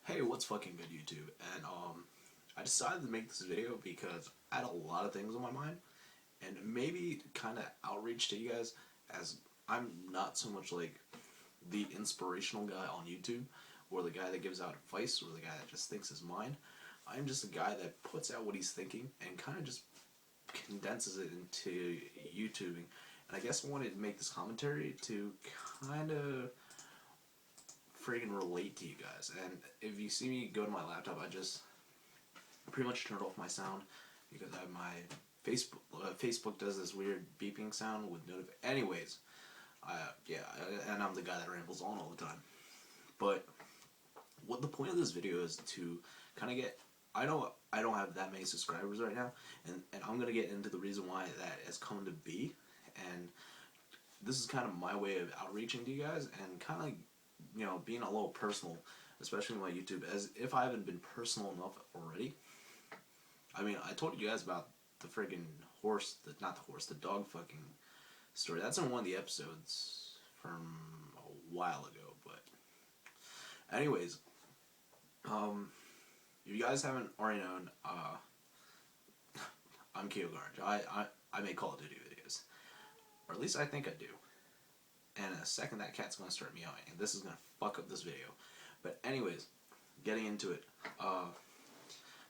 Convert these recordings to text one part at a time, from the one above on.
Hey, what's fucking good, YouTube? And I decided to make this video because I had a lot of things on my mind, and maybe kind of outreach to you guys, as I'm not so much like the inspirational guy on YouTube, or the guy that gives out advice, or the guy that just thinks his mind. I'm just a guy that puts out what he's thinking and kind of just condenses it into YouTubing. And I guess I wanted to make this commentary to kind of freaking relate to you guys. And if you see me go to my laptop, I just pretty much turned off my sound because I have my Facebook does this weird beeping sound with Anyways, yeah, and I'm the guy that rambles on all the time. But what the point of this video is to kind of get. I know I don't have that many subscribers right now, and I'm gonna get into the reason why that has come to be, and this is kind of my way of outreaching to you guys and kind of being a little personal, especially with my YouTube, as if I haven't been personal enough already. I mean, I told you guys about the friggin' horse, not the horse, the dog fucking story. That's in one of the episodes from a while ago. But anyways, if you guys haven't already known, I'm Keo Garge. I make Call of Duty videos, or at least I think I do. And in a second, that cat's gonna start meowing, and this is gonna fuck up this video. But anyways, getting into it.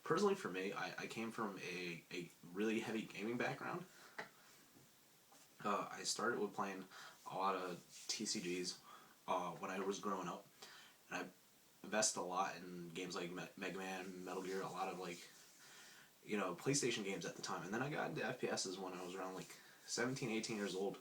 Personally, for me, I came from a really heavy gaming background. I started with playing a lot of TCGs when I was growing up, and I invested a lot in games like Mega Man, Metal Gear, a lot of PlayStation games at the time. And then I got into FPSs when I was around like 17, 18 years old.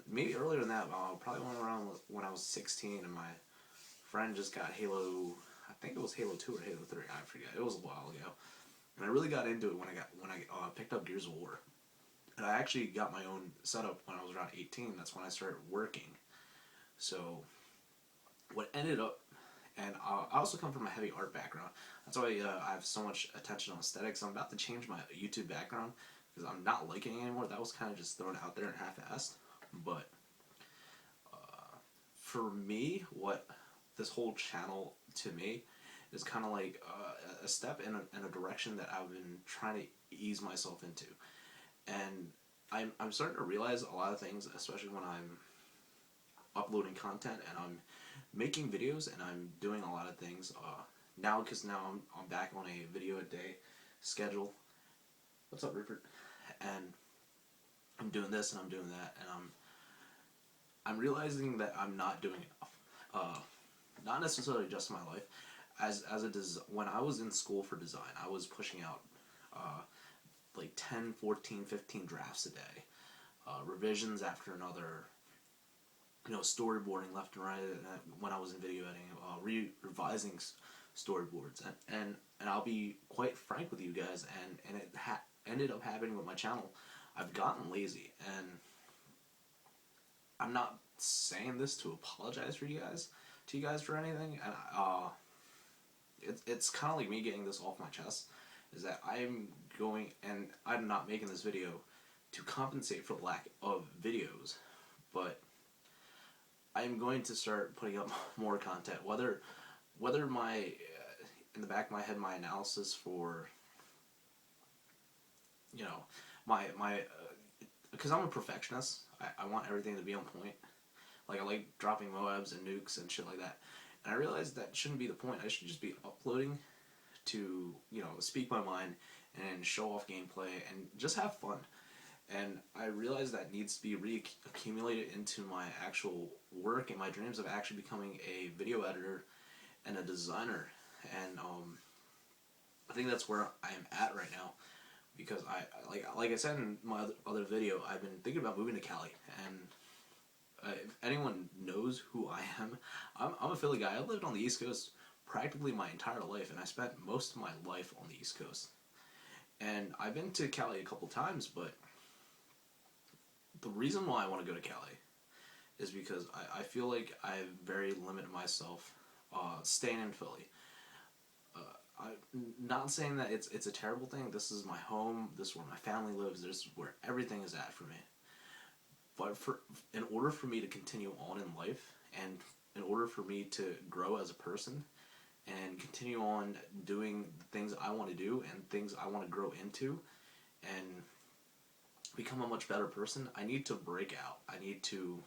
Maybe earlier than that, probably around when I was 16, and my friend just got Halo. I think it was Halo 2 or Halo 3. I forget. It was a while ago, and I really got into it when I picked up Gears of War. And I actually got my own setup when I was around 18. That's when I started working. So what ended up, and I also come from a heavy art background. That's why I have so much attention on aesthetics. I'm about to change my YouTube background because I'm not liking it anymore. That was kind of just thrown out there and half-assed. But for me, what this whole channel to me is kind of like a step in a direction that I've been trying to ease myself into. And I'm starting to realize a lot of things, especially when I'm uploading content and I'm making videos and I'm doing a lot of things now, because now I'm back on a video a day schedule. What's up, Rupert? And I'm doing this and I'm doing that, and I'm realizing that I'm not doing enough. Not necessarily just in my life. When I was in school for design, I was pushing out like 10, 14, 15 drafts a day, revisions after another, storyboarding left and right. When I was in video editing, revising storyboards, and I'll be quite frank with you guys, and it ended up happening with my channel. I've gotten lazy, and I'm not saying this to apologize to you guys for anything, and it's kind of like me getting this off my chest, is that I'm not making this video to compensate for the lack of videos, but I'm going to start putting up more content, whether my in the back of my head, my analysis for my because I'm a perfectionist. I want everything to be on point. Like, I like dropping Moabs and nukes and shit like that. And I realized that shouldn't be the point. I should just be uploading to, speak my mind and show off gameplay and just have fun. And I realized that needs to be re-accumulated into my actual work and my dreams of actually becoming a video editor and a designer. And I think that's where I am at right now, because like I said in my other video, I've been thinking about moving to Cali. And if anyone knows who I am, I'm a Philly guy. I lived on the East Coast practically my entire life, and I spent most of my life on the East Coast. And I've been to Cali a couple times, but the reason why I want to go to Cali is because I feel like I've very limited myself staying in Philly. I'm not saying that it's a terrible thing. This is my home. This is where my family lives. This is where everything is at for me. But in order for me to continue on in life, and in order for me to grow as a person, and continue on doing the things I want to do and things I want to grow into and become a much better person, I need to break out. I need to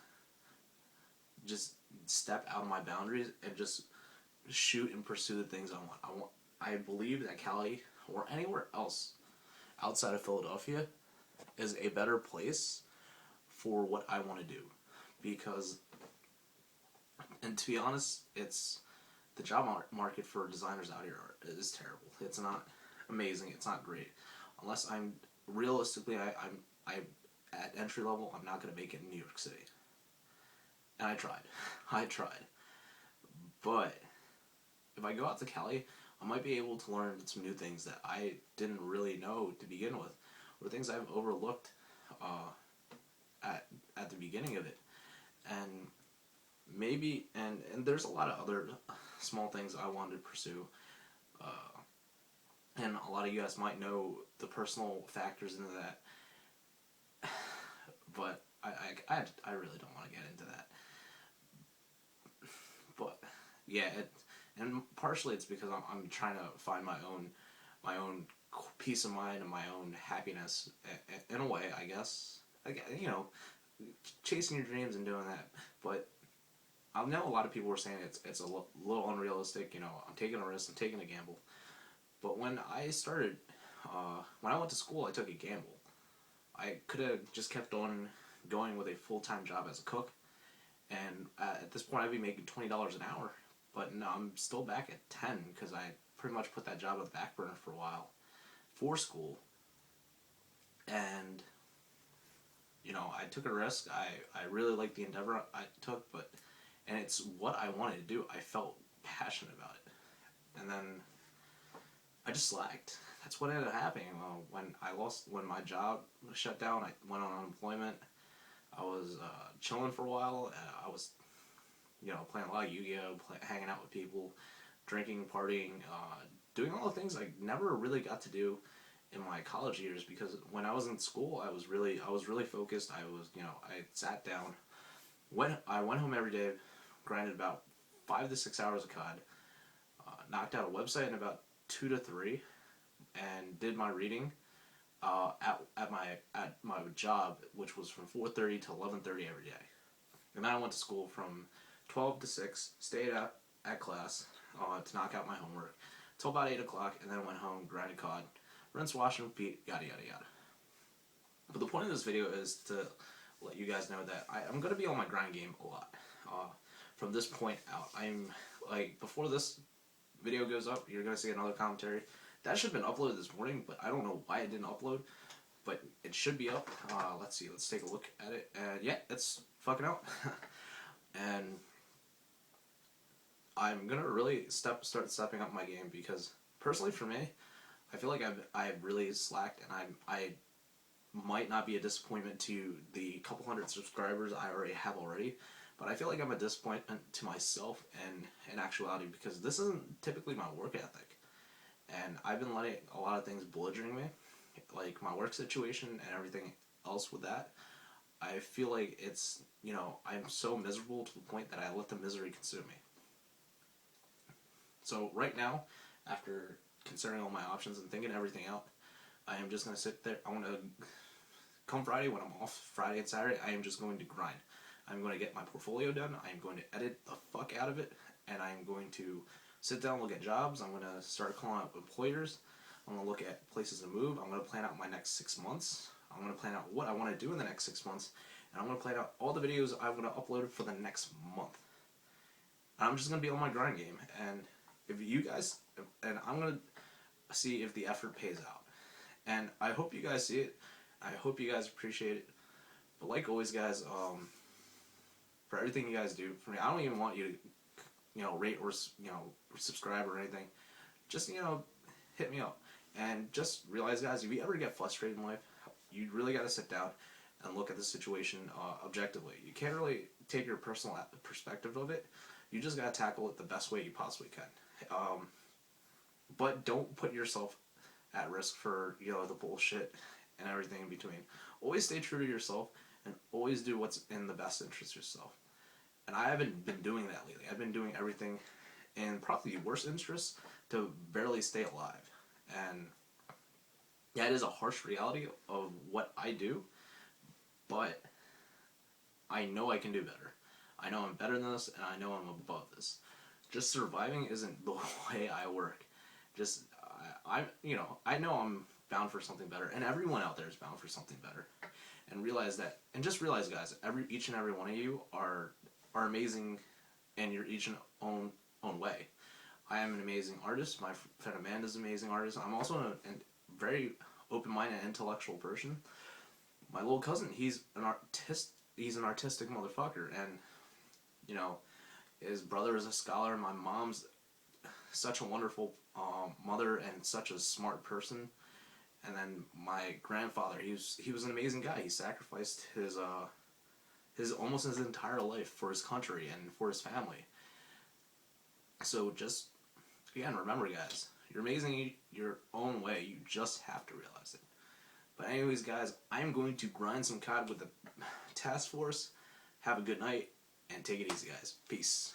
just step out of my boundaries and just shoot and pursue the things I want. I believe that Cali or anywhere else outside of Philadelphia is a better place for what I want to do, because, and to be honest, it's the job market for designers out here is terrible. It's not amazing. It's not great. Unless I'm realistically, I at entry level, I'm not going to make it in New York City. And I tried. I tried. But if I go out to Cali, I might be able to learn some new things that I didn't really know to begin with, or things I've overlooked uh, at the beginning of it. And maybe, and there's a lot of other small things I wanted to pursue. And a lot of you guys might know the personal factors into that, but I really don't want to get into that. But yeah, and partially it's because I'm trying to find my own peace of mind and my own happiness in a way, I guess. Again, you know, chasing your dreams and doing that. But I know a lot of people were saying it's a little unrealistic. You know, I'm taking a risk, I'm taking a gamble. But when I started, when I went to school, I took a gamble. I could have just kept on going with a full-time job as a cook, and at this point I'd be making $20 an hour. But no, I'm still back at 10 because I pretty much put that job on the back burner for a while for school. And you know, I took a risk. I really liked the endeavor I took, and it's what I wanted to do. I felt passionate about it, and then I just slacked. That's what ended up happening. When my job was shut down, I went on unemployment. I was chilling for a while. I was, you know, playing a lot of Yu-Gi-Oh, hanging out with people, drinking, partying, doing all the things I never really got to do in my college years, because when I was in school, I was really focused. I sat down, I went home every day, grinded about 5 to 6 hours of COD, knocked out a website in about 2 to 3, and did my reading at my job, which was from 4:30 to 11:30 every day. And then I went to school from 12 to 6, stayed at class to knock out my homework till about 8 o'clock, and then went home, grinded COD, rinse, wash, and repeat, yada yada yada. But the point of this video is to let you guys know that I'm going to be on my grind game a lot. From this point out, I'm like, before this video goes up, you're going to see another commentary. That should have been uploaded this morning, but I don't know why it didn't upload. But it should be up. Let's see. Let's take a look at it. And yeah, it's fucking out. And I'm gonna really start stepping up my game, because personally for me, I feel like I've really slacked, and I might not be a disappointment to the couple hundred subscribers I already have already, but I feel like I'm a disappointment to myself and in actuality, because this isn't typically my work ethic, and I've been letting a lot of things belligerent me, like my work situation and everything else with that. I feel like it's, you know, I'm so miserable to the point that I let the misery consume me. So right now, after considering all my options and thinking everything out, I am just going to sit there. I want to, come Friday, when I'm off Friday and Saturday, I am just going to grind. I'm going to get my portfolio done. I am going to edit the fuck out of it, and I am going to sit down and look at jobs. I'm going to start calling up employers. I'm going to look at places to move. I'm going to plan out my next 6 months. I'm going to plan out what I want to do in the next 6 months, and I'm going to plan out all the videos I'm going to upload for the next month. And I'm just going to be on my grind game, and if you guys, and I'm going to see if the effort pays out. And I hope you guys see it. I hope you guys appreciate it. But like always, guys, for everything you guys do for me, I don't even want you to, you know, rate or, you know, subscribe or anything. Just, you know, hit me up. And just realize, guys, if you ever get frustrated in life, you really got to sit down and look at the situation objectively. You can't really take your personal perspective of it. You just got to tackle it the best way you possibly can. But don't put yourself at risk for, you know, the bullshit and everything in between. Always stay true to yourself, and always do what's in the best interest of yourself. And I haven't been doing that lately. I've been doing everything in probably the worst interests to barely stay alive. And yeah, it is a harsh reality of what I do, but I know I can do better. I know I'm better than this, and I know I'm above this. Just surviving isn't the way I work. Just I know I'm bound for something better, and everyone out there is bound for something better. And just realize, guys, each and every one of you are amazing, and you're each in own way. I am an amazing artist. My friend Amanda's an amazing artist. I'm also a very open-minded, intellectual person. My little cousin, he's an artist. He's an artistic motherfucker, and you know, his brother is a scholar. My mom's such a wonderful mother and such a smart person. And then my grandfather, he was an amazing guy. He sacrificed his almost his entire life for his country and for his family. So just again, remember, guys, you're amazing your own way. You just have to realize it. But anyways, guys, I'm going to grind some COD with the task force. Have a good night and take it easy, guys. Peace.